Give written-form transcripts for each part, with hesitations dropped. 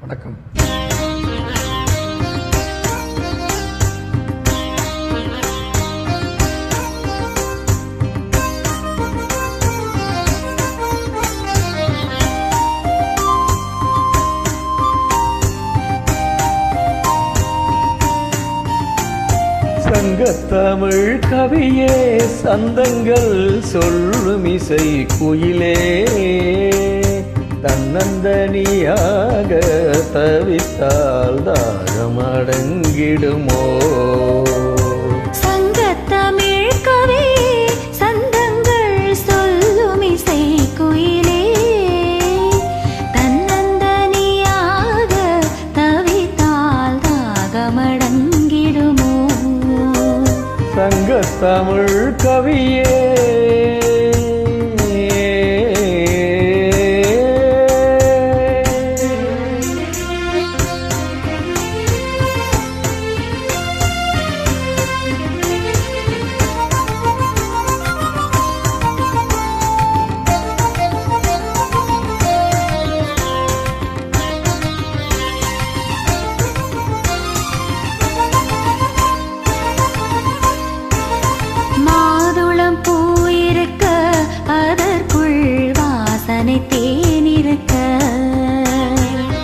வணக்கம். சங்கத்தமிழ் கவியே, சந்தங்கள் சொல்லும் இசை குயிலே, தன்னந்தனியாக தவித்தால் தாகம் அடங்கிடுமோ? சங்கத்தமிழ் கவியே, சந்தங்கள் சொல்லும் இசை குயிலே, தன்னந்தனியாக தவித்தால் தாகம் அடங்கிடுமோ? சங்கத்தமிழ் கவியே,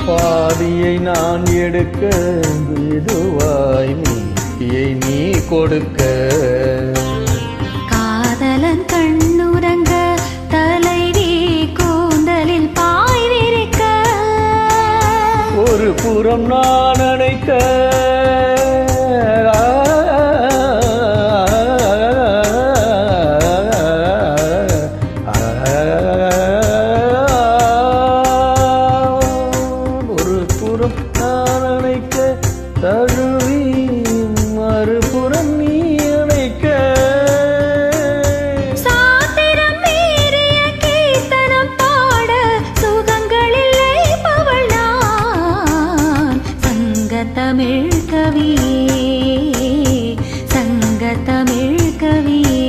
பாதியை நான் எடுக்க, மெதுவாய் மீதியை நீ கொடுக்க. காதலன் கண்ணுறங்க, தலைவி கூந்தலில் பாய் விரிக்க. ஒரு புறம் நான் அணைக்க, நான் அணைக்க தழுவி மறுபுறம் நீ அணைக்க. சாத்திரம் மீறிய கீர்த்தனம் பாட சுகங்களில்லை பவள் நான். சங்கத்தமிழ் கவியே, சங்கத்தமிழ் கவியே.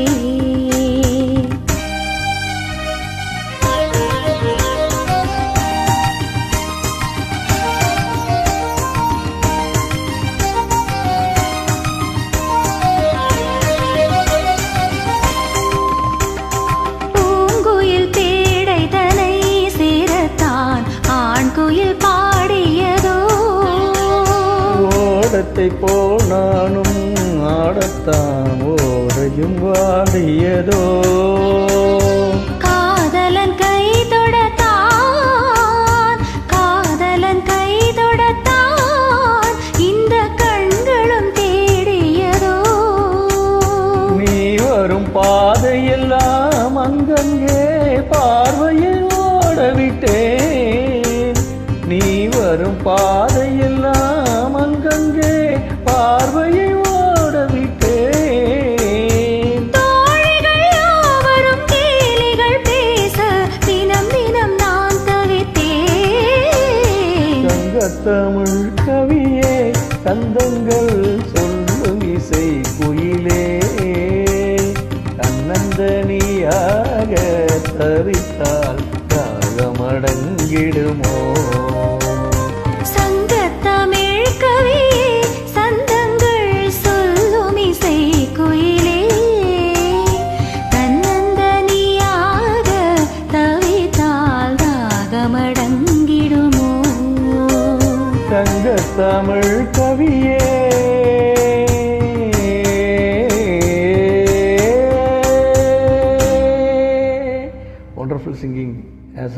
ஓடத்தை போல் நானும் ஆடத்தான் ஓடையும் வாடியதோ? காதலன் கை தொடத்தான், காதலன் கை தொடத்தான், இந்த கண்களும் தேடியதோ? நீ வரும் பாதையெல்லாம் அங்கங்கே பார்வையில் ஓடவிட்டேன். நீ வரும் பாதையெல்லாம் அங்கங்கே பார்வையை ஓடவிட்டேன். தோழிகள் யாவரும் கேலிகள் பேச தினம் தினம் நான் தவித்தேன். சங்கத்தமிழ் கவியே, சந்தங்கள் சொல்லும் இசை குயிலே, தன்னந்தனியாக தவித்தால் தாகமடங்கிடுமோ? சங்கத்தமிழ் கவியே, சந்தங்கள் சொல்லும் இசை குயிலே, தன்னந்தனியாக தவித்தால் தாகமடங்கிடுமோ? சங்கத்தமிழ் கவியே. Wonderful singing as